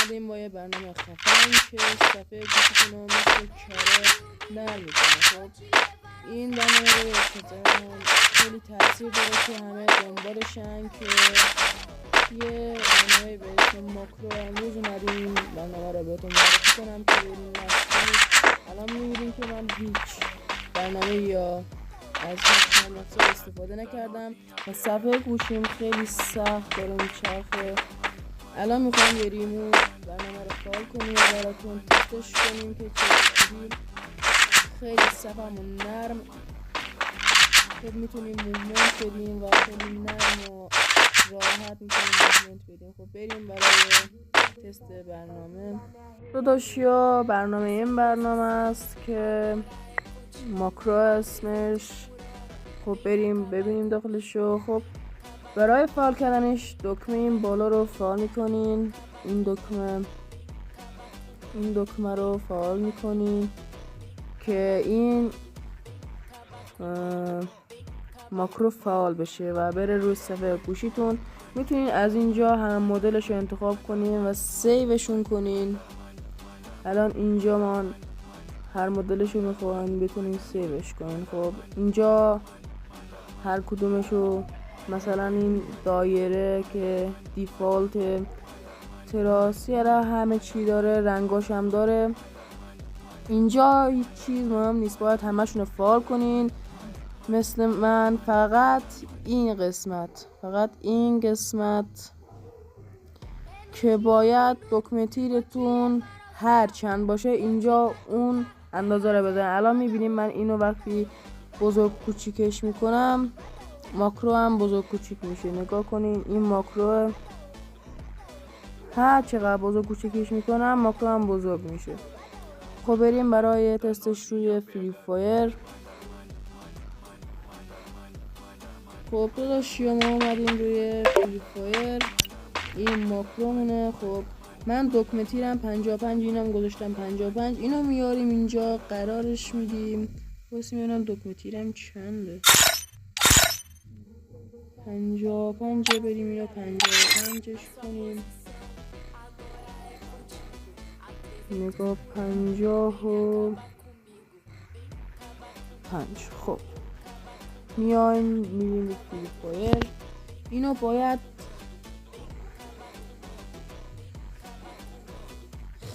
اومدیم با یه برنامه خفن که صفحه گوشیتون رو مثل کره نرم میکنه. خب این برنامه رو خیلی تاثیر داره که همه دنبالشن که یه برنامه به اسم ماکرو. امروز اومدیم برنامه رو بهتون معرفی کنم که بریم نستید. الان میبینیم که من هیچ برنامه یا از هیچ نرم افزار استفاده نکردم و صفحه گوشیم خیلی سخت داره میچرخه. الان میخوایم بریم اون برنامه رو فعال کنیم و براتون تستش کنیم که چجوری. خیلی صفحمون نرم، خب میتونیم موومنت بدیم و خیلی نرم و راحت میتونیم موومنت بدیم. خب بریم برای تست برنامه. داداشیا برنامه این برنامه است که ماکرو اسمش. خب بریم ببینیم داخلشو. خب برای فعال کردنش دکمه این بالا رو فعال میکنین، این دکمه رو فعال میکنین که این ماکرو فعال بشه و بره روی صفحه گوشیتون. میتونین از اینجا هم مدلش رو انتخاب کنین و سیوشون کنین. الان اینجا من هر مدلش رو میخواین بتونین سیوش کنین. خب اینجا هر کدومشو، مثلا این دایره که دیفالت تراسی همه چی داره، رنگاش هم داره. اینجا هیچ چیز مهم نیست، باید همشون رو فعال کنین. مثل من فقط این قسمت که باید دکمه تیرتون هر چند باشه اینجا اون اندازه رو بزنین. الان میبینیم من اینو وقتی بزرگ کوچیکش میکنم ماکرو هم بزرگ کوچیک میشه. نگاه کنین این ماکرو هر چقدر بزرگ کوچیکش میکنم ماکرو هم بزرگ میشه. خب بریم برای تستش روی فری فایر. خب داداشیا ما اومدیم روی فری فایر. این ماکرومونه. خب من دکمه تیرم 55 اینم گذاشتم 55. اینو میاریم اینجا قرارش میدیم. واسه میبینم دکمه تیرم چنده. 55 بریم اینو 55ش کنیم. نگاه 55. خب میایم میریم به فری فایر. اینو باید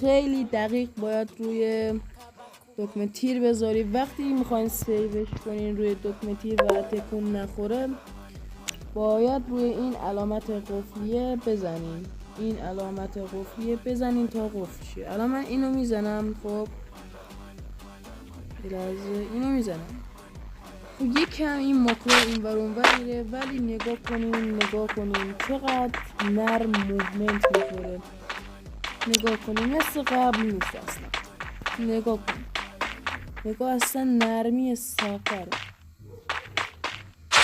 خیلی دقیق باید روی دکمه تیر بذاری. وقتی میخواین سیوش کنین روی دکمه تیر و تکون نخوره باید روی این علامت قفلیه بزنین تا قفل شه. الان من اینو میزنم. خب اینو میزنم. خب یکم این ماکرو اینور اونور میره ولی نگاه کنین چقدر نرم موومنت میخوره. نگاه کنین مثل قبل نیست اصلا. نگاه اصلا نرمی سفره.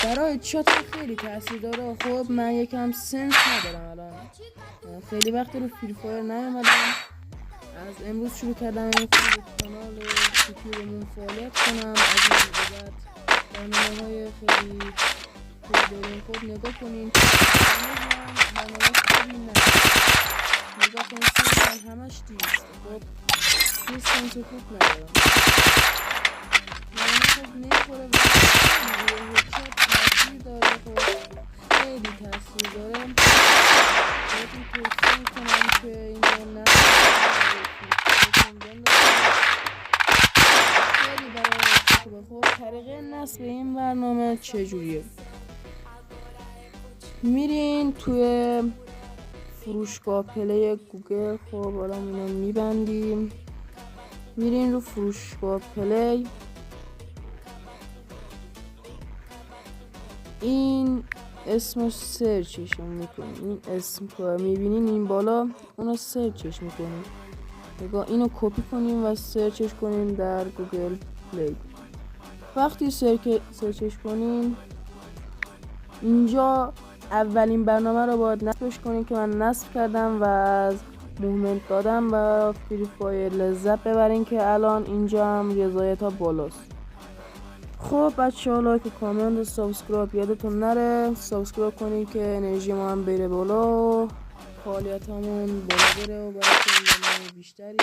برای چات خیلی تاثیر داره. خب من یکم سنس ندارم الان، خیلی وقت رو فری فایر نیومدم. از امروز شروع کردم این کانال یوتیوبمون فعالیت کنم. از این بعد برنامه‌های خیلی خوب داریم. خب نگاه کنین نگاه کنین سنس همش دیست. خب یه سنس خوب ندارم. خب نمیخوره تاثیر داره. خب خیلی تاثیر داره. باید توصیه میکنم که اینو خیلی برای خوبه. خب طریقه نصب این برنامه چجوریه؟ میرین توی فروشگاه پلی گوگل. خب حالا اینو میبندیم. میرین رو فروشگاه پلی. این اسمش سرچش میکنین. این اسم که میبینین این بالا اونو سرچش میکنین. نگاه اینو کپی کنیم و سرچش کنیم در گوگل پلی. وقتی سرچش کنیم اینجا اولین برنامه رو باید نصبش کنیم که من نصب کردم و از موومنت دادم و فری فایر لذت ببرین که الان اینجا هم رضایت ها بالاست. خب بچه‌ها لایک و کامنت و سابسکرایب یادتون نره. سابسکرایب کنین که انرژی ما هم بره بالا. فعالیتامون بالا بره و برای بیشتری